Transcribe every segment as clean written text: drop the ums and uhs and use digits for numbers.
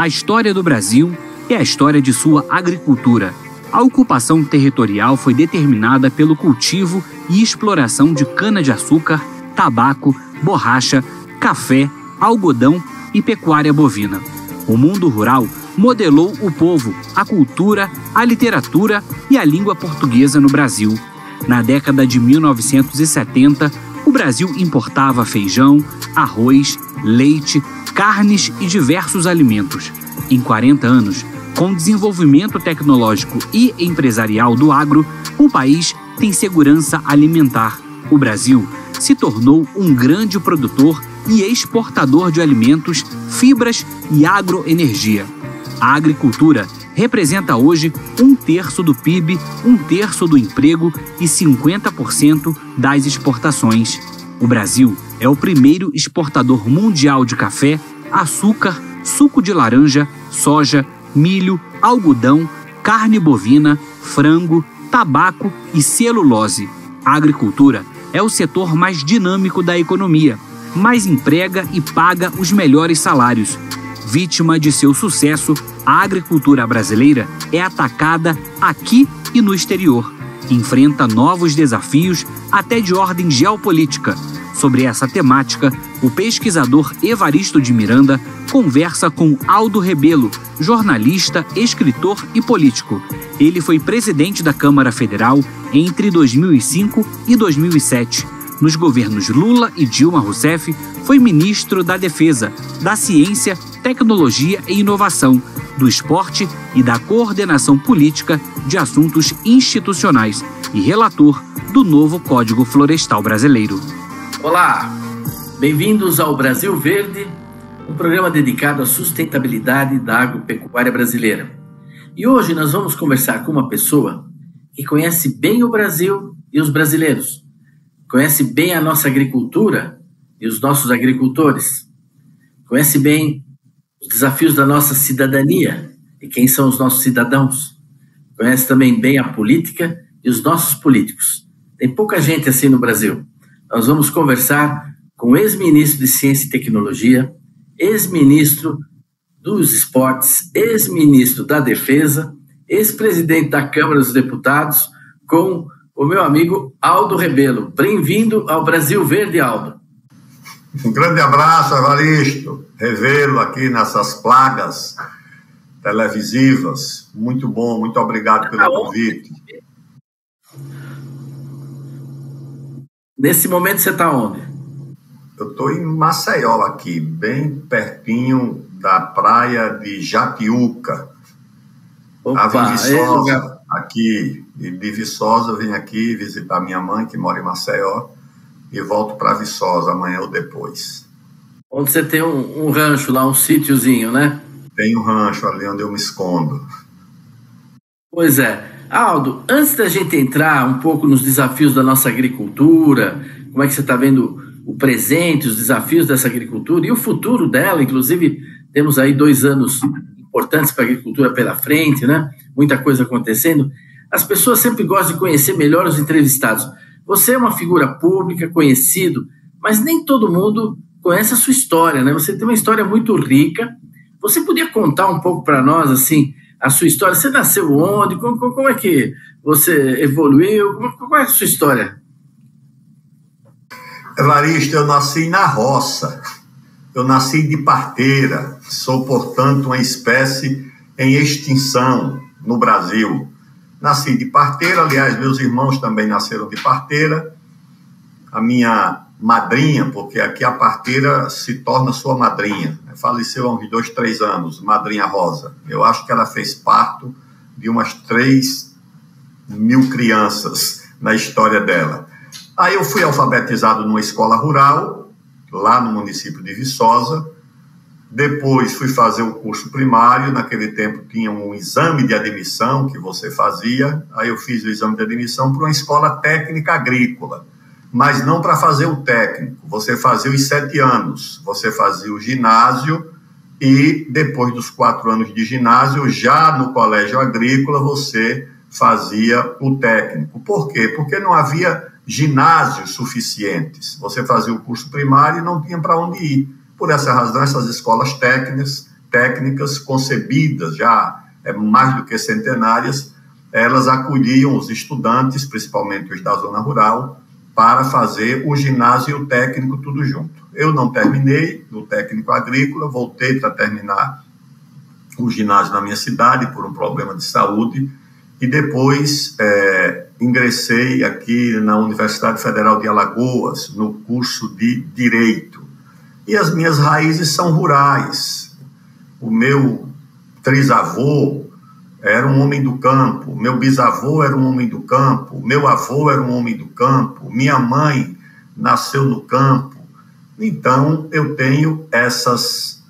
A história do Brasil é a história de sua agricultura. A ocupação territorial foi determinada pelo cultivo e exploração de cana-de-açúcar, tabaco, borracha, café, algodão e pecuária bovina. O mundo rural modelou o povo, a cultura, a literatura e a língua portuguesa no Brasil. Na década de 1970, o Brasil importava feijão, arroz, leite, carnes e diversos alimentos. Em 40 anos, com o desenvolvimento tecnológico e empresarial do agro, o país tem segurança alimentar. O Brasil se tornou um grande produtor e exportador de alimentos, fibras e agroenergia. A agricultura representa hoje 1/3 do PIB, 1/3 do emprego e 50% das exportações. O Brasil é o primeiro exportador mundial de café, açúcar, suco de laranja, soja, milho, algodão, carne bovina, frango, tabaco e celulose. A agricultura é o setor mais dinâmico da economia, mais emprega e paga os melhores salários. Vítima de seu sucesso, a agricultura brasileira é atacada aqui e no exterior. Enfrenta novos desafios, até de ordem geopolítica. Sobre essa temática, o pesquisador Evaristo de Miranda conversa com Aldo Rebelo, jornalista, escritor e político. Ele foi presidente da Câmara Federal entre 2005 e 2007. Nos governos Lula e Dilma Rousseff, foi ministro da Defesa, da Ciência, Tecnologia e Inovação, do Esporte e da Coordenação Política de Assuntos Institucionais e relator do novo Código Florestal Brasileiro. Olá, bem-vindos ao Brasil Verde, um programa dedicado à sustentabilidade da agropecuária brasileira. E hoje nós vamos conversar com uma pessoa que conhece bem o Brasil e os brasileiros, conhece bem a nossa agricultura e os nossos agricultores, conhece bem os desafios da nossa cidadania e quem são os nossos cidadãos, conhece também bem a política e os nossos políticos. Tem pouca gente assim no Brasil. Nós vamos conversar com o ex-ministro de Ciência e Tecnologia, ex-ministro dos Esportes, ex-ministro da Defesa, ex-presidente da Câmara dos Deputados, com o meu amigo Aldo Rebelo. Bem-vindo ao Brasil Verde, Aldo. Um grande abraço, Evaristo. Revê-lo aqui nessas plagas televisivas. Muito bom, muito obrigado pelo convite. Nesse momento você está onde? Eu estou em Maceió aqui, bem pertinho da praia de Jatiuca. Opa, a Viçosa, aqui. E de Viçosa eu vim aqui visitar minha mãe, que mora em Maceió, e volto para Viçosa amanhã ou depois. Onde você tem um rancho lá, um sítiozinho, né? Tem um rancho ali onde eu me escondo. Pois é. Aldo, antes da gente entrar um pouco nos desafios da nossa agricultura, como é que você está vendo o presente, os desafios dessa agricultura e o futuro dela, inclusive temos aí 2 anos importantes para a agricultura pela frente, né? Muita coisa acontecendo. As pessoas sempre gostam de conhecer melhor os entrevistados. Você é uma figura pública, conhecido, mas nem todo mundo conhece a sua história, né? Você tem uma história muito rica. Você podia contar um pouco para nós, assim, a sua história? Você nasceu onde? Como é que você evoluiu? Qual é a sua história? Evaristo, eu nasci na roça. Eu nasci de parteira. Sou, portanto, uma espécie em extinção no Brasil. Nasci de parteira, aliás, meus irmãos também nasceram de parteira. A minha madrinha, porque aqui a parteira se torna sua madrinha, faleceu há uns 2, 3 anos, madrinha Rosa. Eu acho que ela fez parto de umas 3.000 crianças na história dela. Aí eu fui alfabetizado numa escola rural, lá no município de Viçosa. Depois fui fazer o curso primário. Naquele tempo tinha um exame de admissão que você fazia. Aí eu fiz o exame de admissão para uma escola técnica agrícola, mas não para fazer o técnico. Você fazia os 7 anos, você fazia o ginásio e depois dos 4 anos de ginásio, já no colégio agrícola, você fazia o técnico. Por quê? Porque não havia ginásios suficientes. Você fazia o curso primário e não tinha para onde ir. Por essa razão, essas escolas técnicas concebidas já mais do que centenárias, elas acolhiam os estudantes, principalmente os da zona rural, para fazer o ginásio e o técnico tudo junto. Eu não terminei no técnico agrícola, voltei para terminar o ginásio na minha cidade por um problema de saúde e depois ingressei aqui na Universidade Federal de Alagoas, no curso de Direito. E as minhas raízes são rurais. O meu trisavô era um homem do campo, meu bisavô era um homem do campo, meu avô era um homem do campo, minha mãe nasceu no campo. Então, eu tenho essas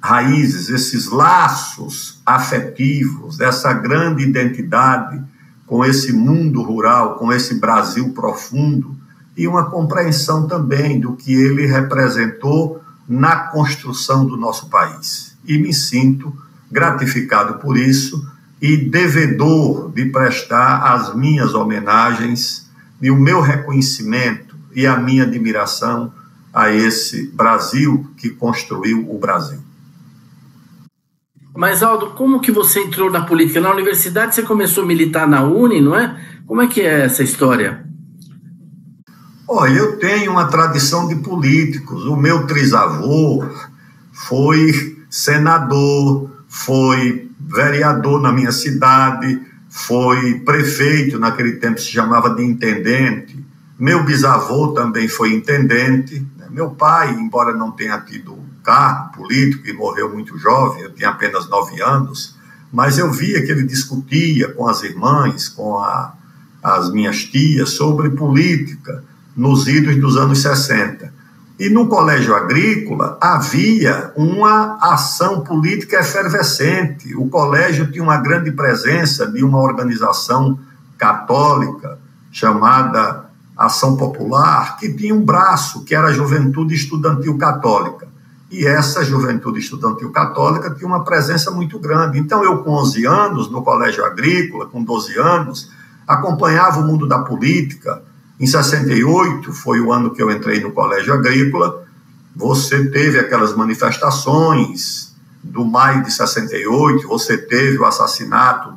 raízes, esses laços afetivos, essa grande identidade com esse mundo rural, com esse Brasil profundo, e uma compreensão também do que ele representou na construção do nosso país. E me sinto gratificado por isso e devedor de prestar as minhas homenagens e o meu reconhecimento e a minha admiração a esse Brasil que construiu o Brasil. Mas, Aldo, como que você entrou na política? Na universidade você começou a militar na UNE, não é? Como é que é essa história? Olha, eu tenho uma tradição de políticos. O meu trisavô foi senador, foi vereador na minha cidade, foi prefeito, naquele tempo se chamava de intendente. Meu bisavô também foi intendente. Meu pai, embora não tenha tido cargo político e morreu muito jovem, eu tinha apenas 9 anos, mas eu via que ele discutia com as irmãs, com as minhas tias, sobre política nos idos dos anos 60. E no colégio agrícola havia uma ação política efervescente. O colégio tinha uma grande presença de uma organização católica chamada Ação Popular, que tinha um braço, que era a Juventude Estudantil Católica. E essa Juventude Estudantil Católica tinha uma presença muito grande. Então eu, com 11 anos, no colégio agrícola, com 12 anos, acompanhava o mundo da política. Em 68, foi o ano que eu entrei no colégio agrícola, você teve aquelas manifestações do maio de 68, você teve o assassinato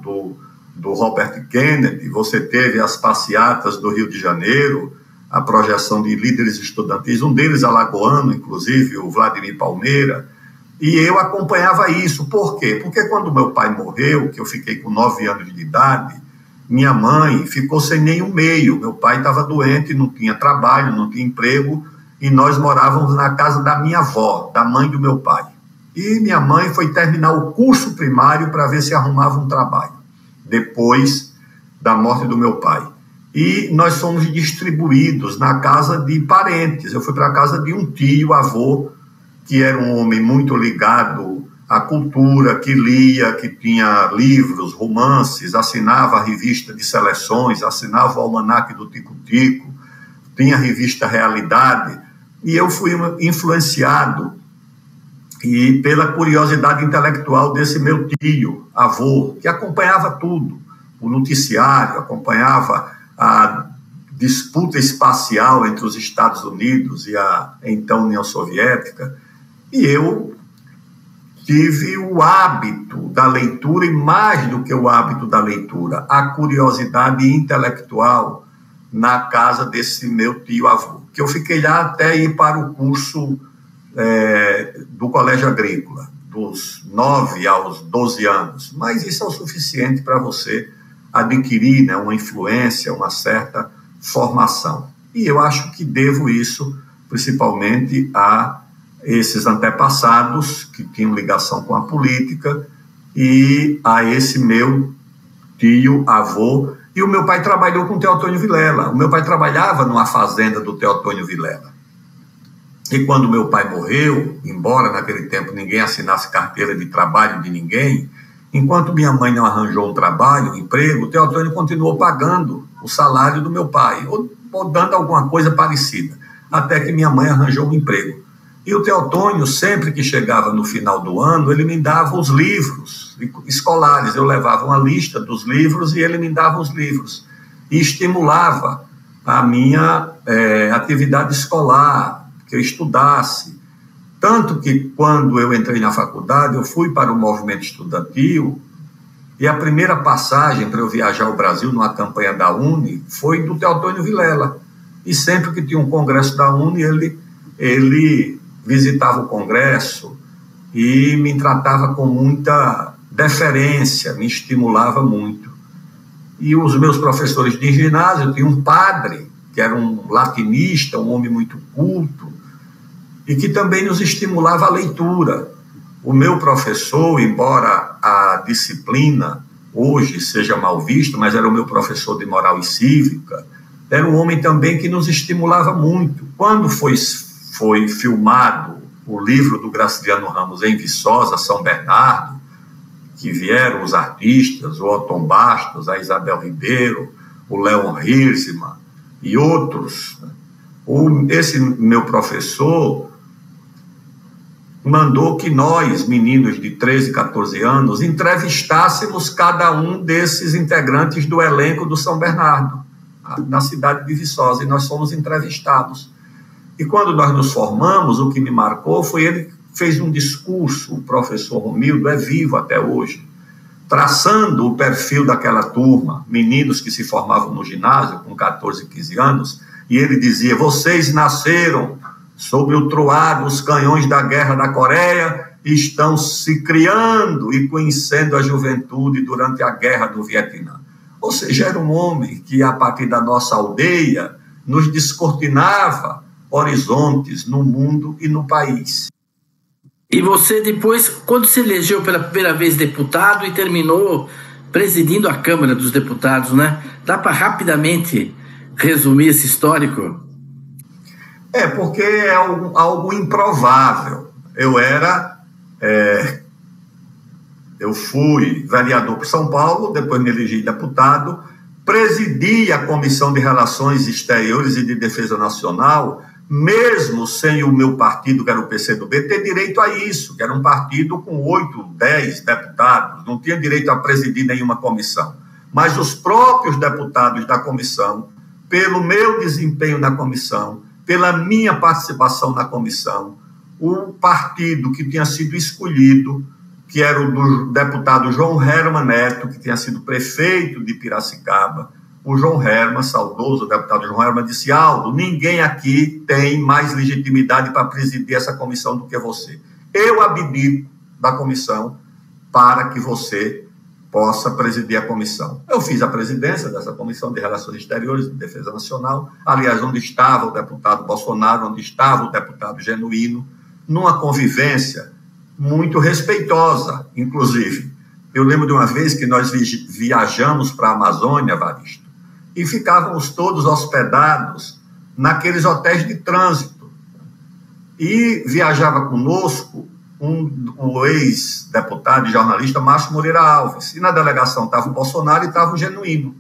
do Robert Kennedy, você teve as passeatas do Rio de Janeiro, a projeção de líderes estudantis, um deles alagoano, inclusive, o Vladimir Palmeira, e eu acompanhava isso. Por quê? Porque quando meu pai morreu, que eu fiquei com 9 anos de idade, minha mãe ficou sem nenhum meio. Meu pai estava doente, não tinha trabalho, não tinha emprego, e nós morávamos na casa da minha avó, da mãe do meu pai. E minha mãe foi terminar o curso primário para ver se arrumava um trabalho, depois da morte do meu pai. E nós fomos distribuídos na casa de parentes. Eu fui para a casa de um tio, avô, que era um homem muito ligado à cultura, que lia, que tinha livros, romances, assinava a revista de seleções, assinava o almanaque do Tico-Tico, tinha a revista Realidade, e eu fui influenciado pela curiosidade intelectual desse meu tio, avô, que acompanhava tudo, o noticiário, acompanhava a disputa espacial entre os Estados Unidos e a então União Soviética, e eu tive o hábito da leitura, e mais do que o hábito da leitura, a curiosidade intelectual na casa desse meu tio-avô, que eu fiquei lá até ir para o curso do colégio agrícola, dos 9 aos 12 anos, mas isso é o suficiente para você adquirir, né, uma influência, uma certa formação. E eu acho que devo isso principalmente a esses antepassados que tinham ligação com a política e a esse meu tio-avô. E o meu pai trabalhou com o Teotônio Vilela. O meu pai trabalhava numa fazenda do Teotônio Vilela. E quando meu pai morreu, embora naquele tempo ninguém assinasse carteira de trabalho de ninguém, enquanto minha mãe não arranjou um trabalho, um emprego, o Teotônio continuou pagando o salário do meu pai, ou dando alguma coisa parecida, até que minha mãe arranjou um emprego. E o Teotônio, sempre que chegava no final do ano, ele me dava os livros escolares. Eu levava uma lista dos livros e ele me dava os livros. E estimulava a minha atividade escolar, que eu estudasse. Tanto que, quando eu entrei na faculdade, eu fui para o movimento estudantil, e a primeira passagem para eu viajar ao Brasil numa campanha da UNE foi do Teotônio Vilela. E sempre que tinha um congresso da UNE, ele visitava o congresso e me tratava com muita deferência, me estimulava muito. E os meus professores de ginásio, tinha um padre, que era um latinista, um homem muito culto, e que também nos estimulava a leitura. O meu professor, embora a disciplina hoje seja mal vista, mas era o meu professor de moral e cívica, era um homem também que nos estimulava muito. Quando foi filmado o livro do Graciliano Ramos em Viçosa, São Bernardo, que vieram os artistas, o Otton Bastos, a Isabel Ribeiro, o Leon Hirschman e outros, esse meu professor mandou que nós, meninos de 13, 14 anos, entrevistássemos cada um desses integrantes do elenco do São Bernardo, na cidade de Viçosa, e nós fomos entrevistados. E quando nós nos formamos, o que me marcou foi ele fez um discurso, o professor Romildo é vivo até hoje, traçando o perfil daquela turma, meninos que se formavam no ginásio com 14, 15 anos, e ele dizia: vocês nasceram sob o troar dos canhões da Guerra da Coreia e estão se criando e conhecendo a juventude durante a Guerra do Vietnã. Ou seja, era um homem que, a partir da nossa aldeia, nos descortinava horizontes no mundo e no país. E você depois, quando se elegeu pela primeira vez deputado e terminou presidindo a Câmara dos Deputados, né? Dá para rapidamente resumir esse histórico? Porque é algo improvável. Eu fui vereador por São Paulo, depois me elegi deputado, presidi a Comissão de Relações Exteriores e de Defesa Nacional, mesmo sem o meu partido, que era o PCdoB, ter direito a isso, que era um partido com 8, 10 deputados, não tinha direito a presidir nenhuma comissão. Mas os próprios deputados da comissão, pelo meu desempenho na comissão, pela minha participação na comissão, o partido que tinha sido escolhido, que era o do deputado João Herman Neto, que tinha sido prefeito de Piracicaba, o João Herman, saudoso deputado João Herman, disse: Aldo, ninguém aqui tem mais legitimidade para presidir essa comissão do que você. Eu abdico da comissão para que você possa presidir a comissão. Eu fiz a presidência dessa Comissão de Relações Exteriores e de Defesa Nacional, aliás, onde estava o deputado Bolsonaro, onde estava o deputado Genuíno, numa convivência muito respeitosa, inclusive. Eu lembro de uma vez que nós viajamos para a Amazônia, Varisto, e ficávamos todos hospedados naqueles hotéis de trânsito. E viajava conosco o ex-deputado e jornalista Márcio Moreira Alves. E na delegação estava o Bolsonaro e estava o Genuíno.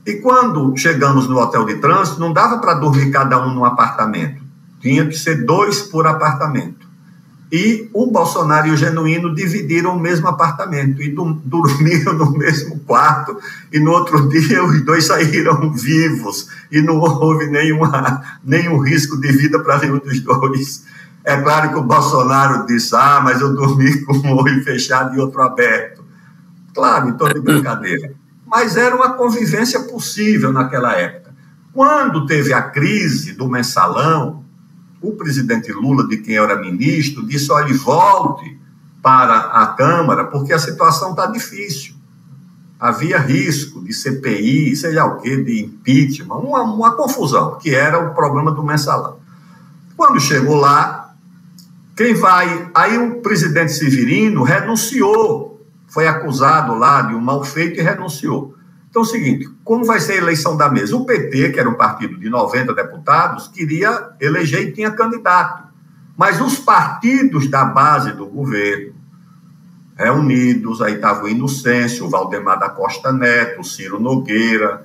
E quando chegamos no hotel de trânsito, não dava para dormir cada um num apartamento. Tinha que ser 2 por apartamento. E o Bolsonaro e o Genuíno dividiram o mesmo apartamento e dormiram no mesmo quarto, e no outro dia os dois saíram vivos e não houve nenhum risco de vida para nenhum dos dois. É claro que o Bolsonaro disse: mas eu dormi com um olho fechado e outro aberto. Claro, em tom de brincadeira. Mas era uma convivência possível naquela época. Quando teve a crise do mensalão, o presidente Lula, de quem eu era ministro, disse: olha, volte para a Câmara, porque a situação está difícil. Havia risco de CPI, seja o quê, de impeachment, uma confusão, que era o problema do mensalão. Quando chegou lá, quem vai? Aí o presidente Severino renunciou, foi acusado lá de um mal feito e renunciou. Então é o seguinte: como vai ser a eleição da mesa? O PT, que era um partido de 90 deputados, queria eleger e tinha candidato. Mas os partidos da base do governo, reunidos, aí estava o Inocêncio, o Valdemar da Costa Neto, o Ciro Nogueira,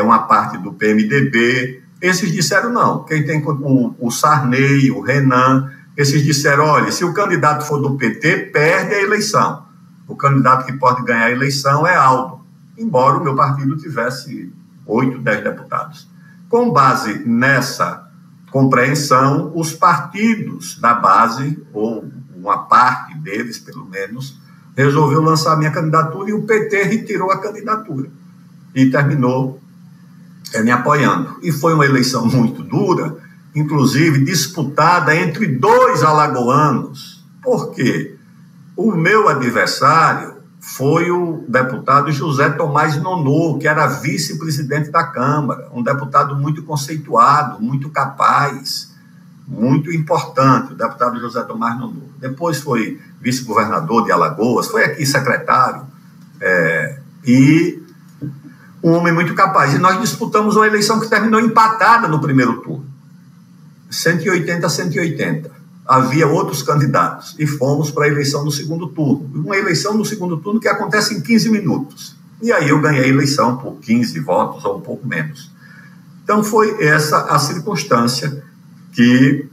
uma parte do PMDB, esses disseram não. Quem tem o Sarney, o Renan, esses disseram: olha, se o candidato for do PT, perde a eleição. O candidato que pode ganhar a eleição é Aldo, embora o meu partido tivesse 8, 10 deputados. Com base nessa compreensão, os partidos da base, ou uma parte deles, pelo menos, resolveu lançar a minha candidatura e o PT retirou a candidatura e terminou me apoiando. E foi uma eleição muito dura, inclusive disputada entre dois alagoanos. Por quê? O meu adversário foi o deputado José Tomás Nonô, que era vice-presidente da Câmara, um deputado muito conceituado, muito capaz, muito importante, o deputado José Tomás Nonô. Depois foi vice-governador de Alagoas, foi aqui secretário, e um homem muito capaz. E nós disputamos uma eleição que terminou empatada no primeiro turno, 180 a 180. Havia outros candidatos e fomos para a eleição no segundo turno. Uma eleição no segundo turno que acontece em 15 minutos. E aí eu ganhei a eleição por 15 votos ou um pouco menos. Então foi essa a circunstância que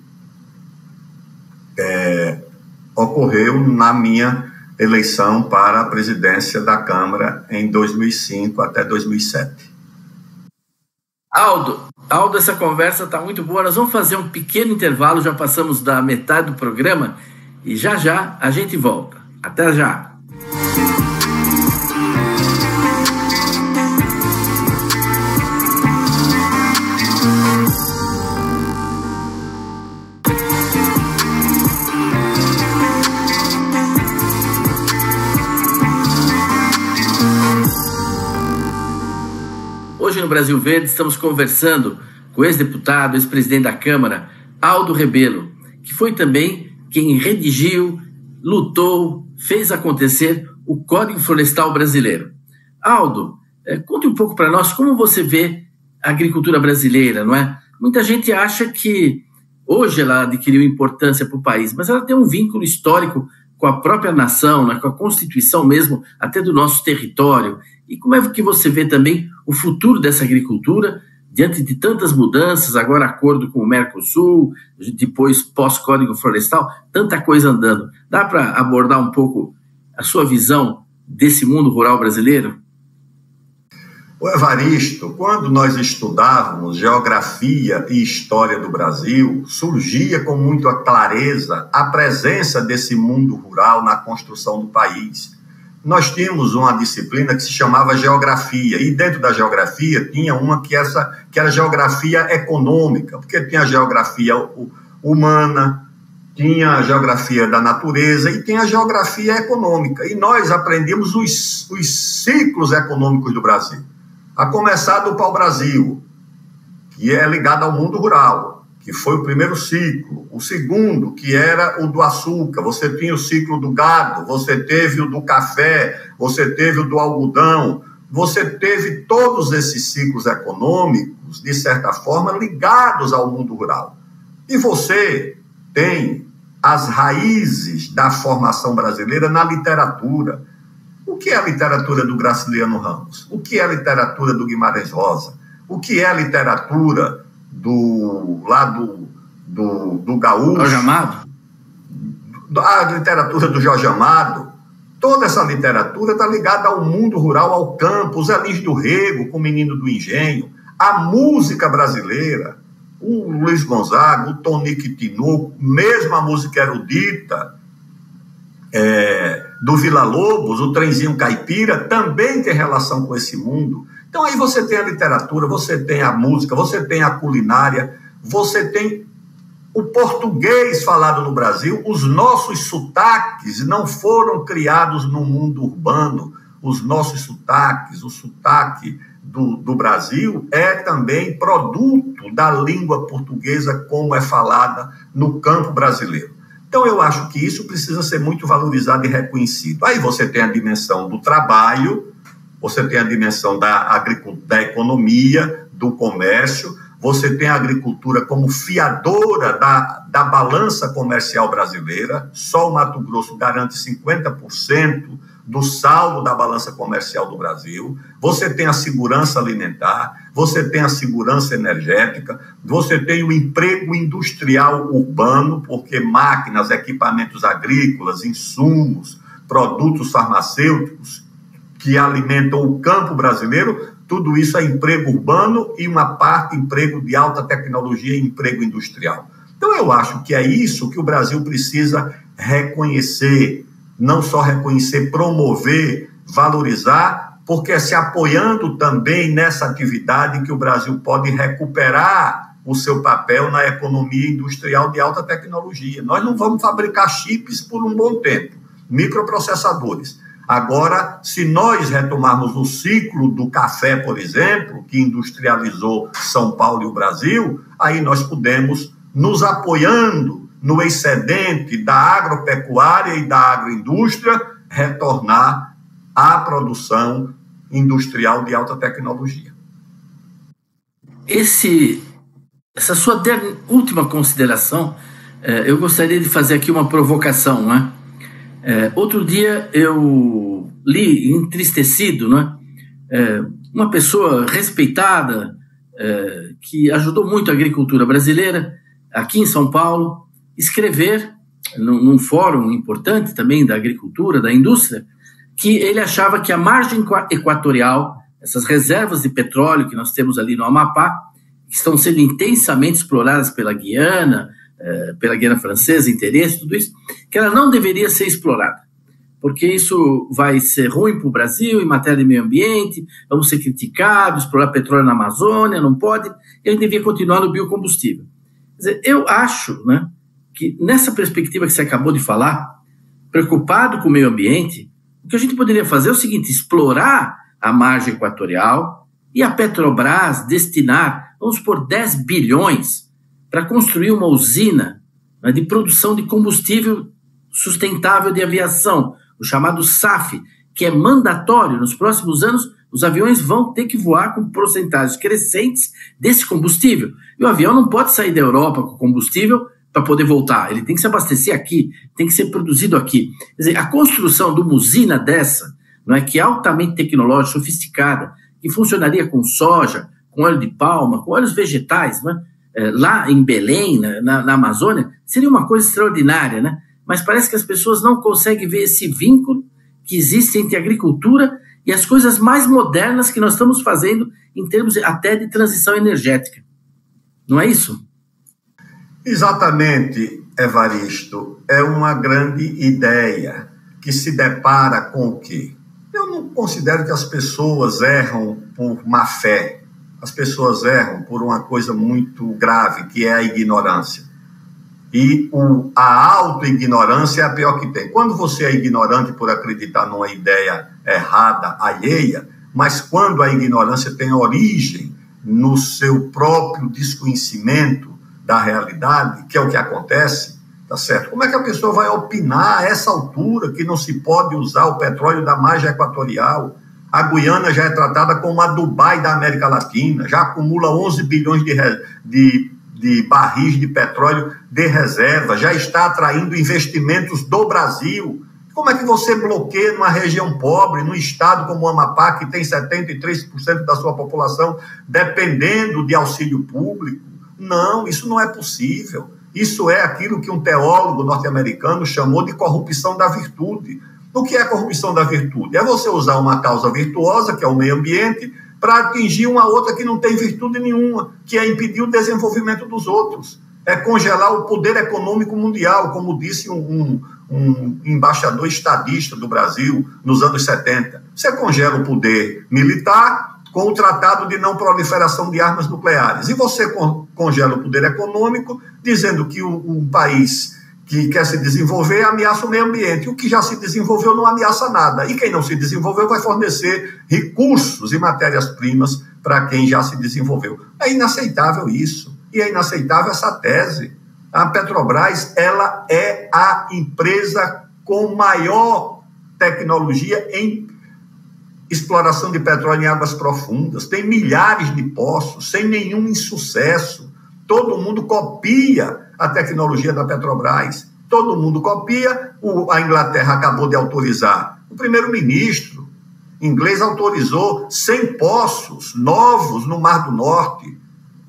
ocorreu na minha eleição para a presidência da Câmara em 2005 até 2007. Aldo, essa conversa está muito boa. Nós vamos fazer um pequeno intervalo, já passamos da metade do programa e já a gente volta. Até já! Hoje no Brasil Verde estamos conversando com o ex-deputado, ex-presidente da Câmara, Aldo Rebelo, que foi também quem redigiu, lutou, fez acontecer o Código Florestal Brasileiro. Aldo, conte um pouco para nós como você vê a agricultura brasileira, não é? Muita gente acha que hoje ela adquiriu importância para o país, mas ela tem um vínculo histórico com a própria nação, né, com a Constituição mesmo, até do nosso território. E como é que você vê também o futuro dessa agricultura diante de tantas mudanças, agora acordo com o Mercosul, depois pós-Código Florestal, tanta coisa andando. Dá para abordar um pouco a sua visão desse mundo rural brasileiro? O Evaristo, quando nós estudávamos geografia e história do Brasil, surgia com muita clareza a presença desse mundo rural na construção do país. Nós tínhamos uma disciplina que se chamava geografia, e dentro da geografia tinha uma que era geografia econômica, porque tinha a geografia humana, tinha a geografia da natureza e tinha a geografia econômica. E nós aprendemos os ciclos econômicos do Brasil, a começar do pau-brasil, que é ligado ao mundo rural, que foi o primeiro ciclo. O segundo, que era o do açúcar. Você tinha o ciclo do gado, você teve o do café, você teve o do algodão, você teve todos esses ciclos econômicos, de certa forma, ligados ao mundo rural. E você tem as raízes da formação brasileira na literatura. O que é a literatura do Graciliano Ramos? O que é a literatura do Guimarães Rosa? O que é a literatura do Gaúcho? Jorge Amado? A literatura do Jorge Amado. Toda essa literatura está ligada ao mundo rural, ao campo, os Elins do Rego, com o Menino do Engenho, a música brasileira, o Luiz Gonzaga, o Tonico Tinoco, mesmo a música erudita do Vila Lobos, o Trenzinho Caipira, também tem relação com esse mundo. Então aí você tem a literatura, você tem a música, você tem a culinária, você tem o português falado no Brasil. Os nossos sotaques não foram criados no mundo urbano. Os nossos sotaques, o sotaque do Brasil é também produto da língua portuguesa como é falada no campo brasileiro. Então eu acho que isso precisa ser muito valorizado e reconhecido. Aí você tem a dimensão do trabalho, você tem a dimensão da economia, do comércio, você tem a agricultura como fiadora da balança comercial brasileira. Só o Mato Grosso garante 50% do saldo da balança comercial do Brasil. Você tem a segurança alimentar, você tem a segurança energética, você tem o emprego industrial urbano, porque máquinas, equipamentos agrícolas, insumos, produtos farmacêuticos que alimentam o campo brasileiro tudo isso é emprego urbano e uma parte emprego de alta tecnologia e emprego industrial. Então, eu acho que é isso que o Brasil precisa reconhecer, não só reconhecer, promover, valorizar, porque é se apoiando também nessa atividade que o Brasil pode recuperar o seu papel na economia industrial de alta tecnologia. Nós não vamos fabricar chips por um bom tempo, microprocessadores. Agora, se nós retomarmos o ciclo do café, por exemplo, que industrializou São Paulo e o Brasil, aí nós podemos, nos apoiando no excedente da agropecuária e da agroindústria, retornar à produção industrial de alta tecnologia. Essa sua última consideração, eu gostaria de fazer aqui uma provocação, né? Outro dia eu li, entristecido, né? Uma pessoa respeitada, que ajudou muito a agricultura brasileira, aqui em São Paulo, escrever num fórum importante também da agricultura, da indústria, que ele achava que a margem equatorial, essas reservas de petróleo que nós temos ali no Amapá, que estão sendo intensamente exploradas pela Guiana Francesa, interesse, tudo isso, que ela não deveria ser explorada, porque isso vai ser ruim para o Brasil em matéria de meio ambiente, vamos ser criticados, explorar petróleo na Amazônia, não pode, e a gente devia continuar no biocombustível. Quer dizer, eu acho, né, que nessa perspectiva que você acabou de falar, preocupado com o meio ambiente, o que a gente poderia fazer é o seguinte: explorar a margem equatorial e a Petrobras destinar, vamos supor, 10 bilhões para construir uma usina, né, de produção de combustível sustentável de aviação, o chamado SAF, que é mandatório. Nos próximos anos, os aviões vão ter que voar com porcentagens crescentes desse combustível. E o avião não pode sair da Europa com combustível para poder voltar. Ele tem que se abastecer aqui, tem que ser produzido aqui. Quer dizer, a construção de uma usina dessa, não é, que é altamente tecnológica, sofisticada, que funcionaria com soja, com óleo de palma, com óleos vegetais, não é? Lá em Belém, na Amazônia, seria uma coisa extraordinária, né? Mas parece que as pessoas não conseguem ver esse vínculo que existe entre a agricultura e as coisas mais modernas que nós estamos fazendo em termos até de transição energética. Não é isso? Exatamente, Evaristo. É uma grande ideia que se depara com o quê? Eu não considero que as pessoas erram por má fé. As pessoas erram por uma coisa muito grave, que é a ignorância. E a autoignorância é a pior que tem. Quando você é ignorante por acreditar numa ideia errada, alheia, mas quando a ignorância tem origem no seu próprio desconhecimento da realidade, que é o que acontece, tá certo? Como é que a pessoa vai opinar a essa altura que não se pode usar o petróleo da margem equatorial? A Guiana já é tratada como a Dubai da América Latina, já acumula 11 bilhões de barris de petróleo de reserva, já está atraindo investimentos do Brasil. Como é que você bloqueia numa região pobre, num estado como o Amapá, que tem 73% da sua população dependendo de auxílio público? Não, isso não é possível. Isso é aquilo que um teólogo norte-americano chamou de corrupção da virtude. O que é corrupção da virtude? É você usar uma causa virtuosa, que é o meio ambiente, para atingir uma outra que não tem virtude nenhuma, que é impedir o desenvolvimento dos outros. É congelar o poder econômico mundial, como disse um embaixador estadista do Brasil nos anos 70. Você congela o poder militar com o Tratado de Não Proliferação de Armas Nucleares. E você congela o poder econômico, dizendo que um país que quer se desenvolver ameaça o meio ambiente. O que já se desenvolveu não ameaça nada. E quem não se desenvolveu vai fornecer recursos e matérias-primas para quem já se desenvolveu. É inaceitável isso. E é inaceitável essa tese. A Petrobras, ela é a empresa com maior tecnologia em exploração de petróleo em águas profundas. Tem milhares de poços, sem nenhum insucesso. Todo mundo copia a tecnologia da Petrobras. Todo mundo copia. A Inglaterra acabou de autorizar. O primeiro-ministro inglês autorizou 100 poços novos no Mar do Norte.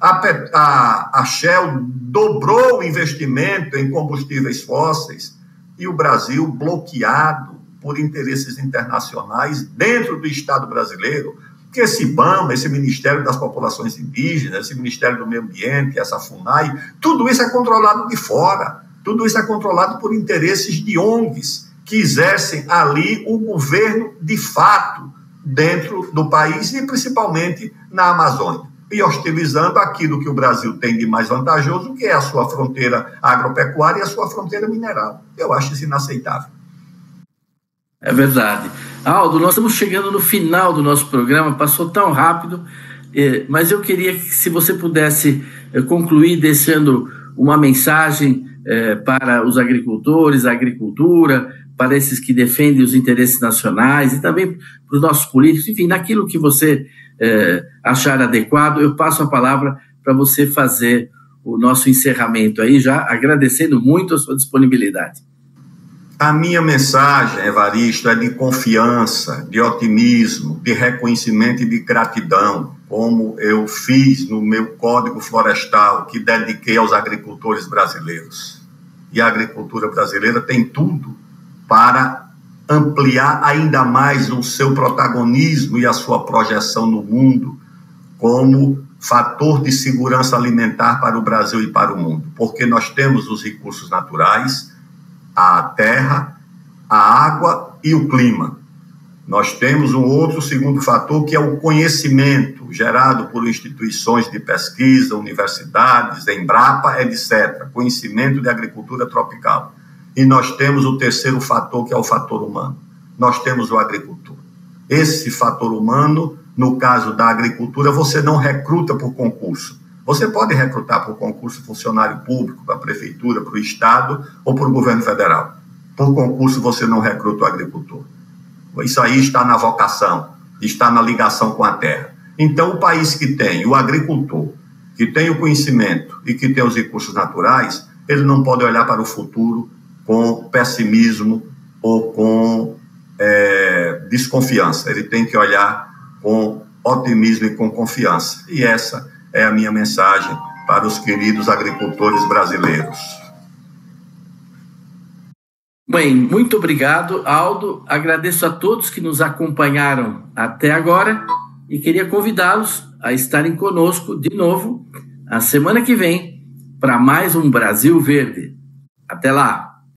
A Shell dobrou o investimento em combustíveis fósseis. E o Brasil bloqueado por interesses internacionais dentro do Estado brasileiro. Porque esse IBAMA, esse Ministério das Populações Indígenas, esse Ministério do Meio Ambiente, essa FUNAI, tudo isso é controlado de fora, tudo isso é controlado por interesses de ONGs que exercem ali o governo de fato dentro do país e principalmente na Amazônia, e hostilizando aquilo que o Brasil tem de mais vantajoso, que é a sua fronteira agropecuária e a sua fronteira mineral. Eu acho isso inaceitável. É verdade. Aldo, nós estamos chegando no final do nosso programa, passou tão rápido, mas eu queria que, se você pudesse concluir deixando uma mensagem para os agricultores, a agricultura, para esses que defendem os interesses nacionais e também para os nossos políticos, enfim, naquilo que você achar adequado, eu passo a palavra para você fazer o nosso encerramento aí, já agradecendo muito a sua disponibilidade. A minha mensagem, Evaristo, é de confiança, de otimismo, de reconhecimento e de gratidão, como eu fiz no meu Código Florestal, que dediquei aos agricultores brasileiros. E a agricultura brasileira tem tudo para ampliar ainda mais o seu protagonismo e a sua projeção no mundo como fator de segurança alimentar para o Brasil e para o mundo, porque nós temos os recursos naturais, a terra, a água e o clima. Nós temos um outro segundo fator, que é o conhecimento gerado por instituições de pesquisa, universidades, Embrapa, etc. Conhecimento de agricultura tropical. E nós temos o terceiro fator, que é o fator humano. Nós temos o agricultor. Esse fator humano, no caso da agricultura, você não recruta por concurso. Você pode recrutar por concurso funcionário público, para a prefeitura, para o Estado ou para o governo federal. Por concurso você não recruta o agricultor. Isso aí está na vocação, está na ligação com a terra. Então, o país que tem o agricultor, que tem o conhecimento e que tem os recursos naturais, ele não pode olhar para o futuro com pessimismo ou com desconfiança. Ele tem que olhar com otimismo e com confiança. E essa é a minha mensagem para os queridos agricultores brasileiros. Bem, muito obrigado, Aldo. Agradeço a todos que nos acompanharam até agora e queria convidá-los a estarem conosco de novo a semana que vem para mais um Brasil Verde. Até lá!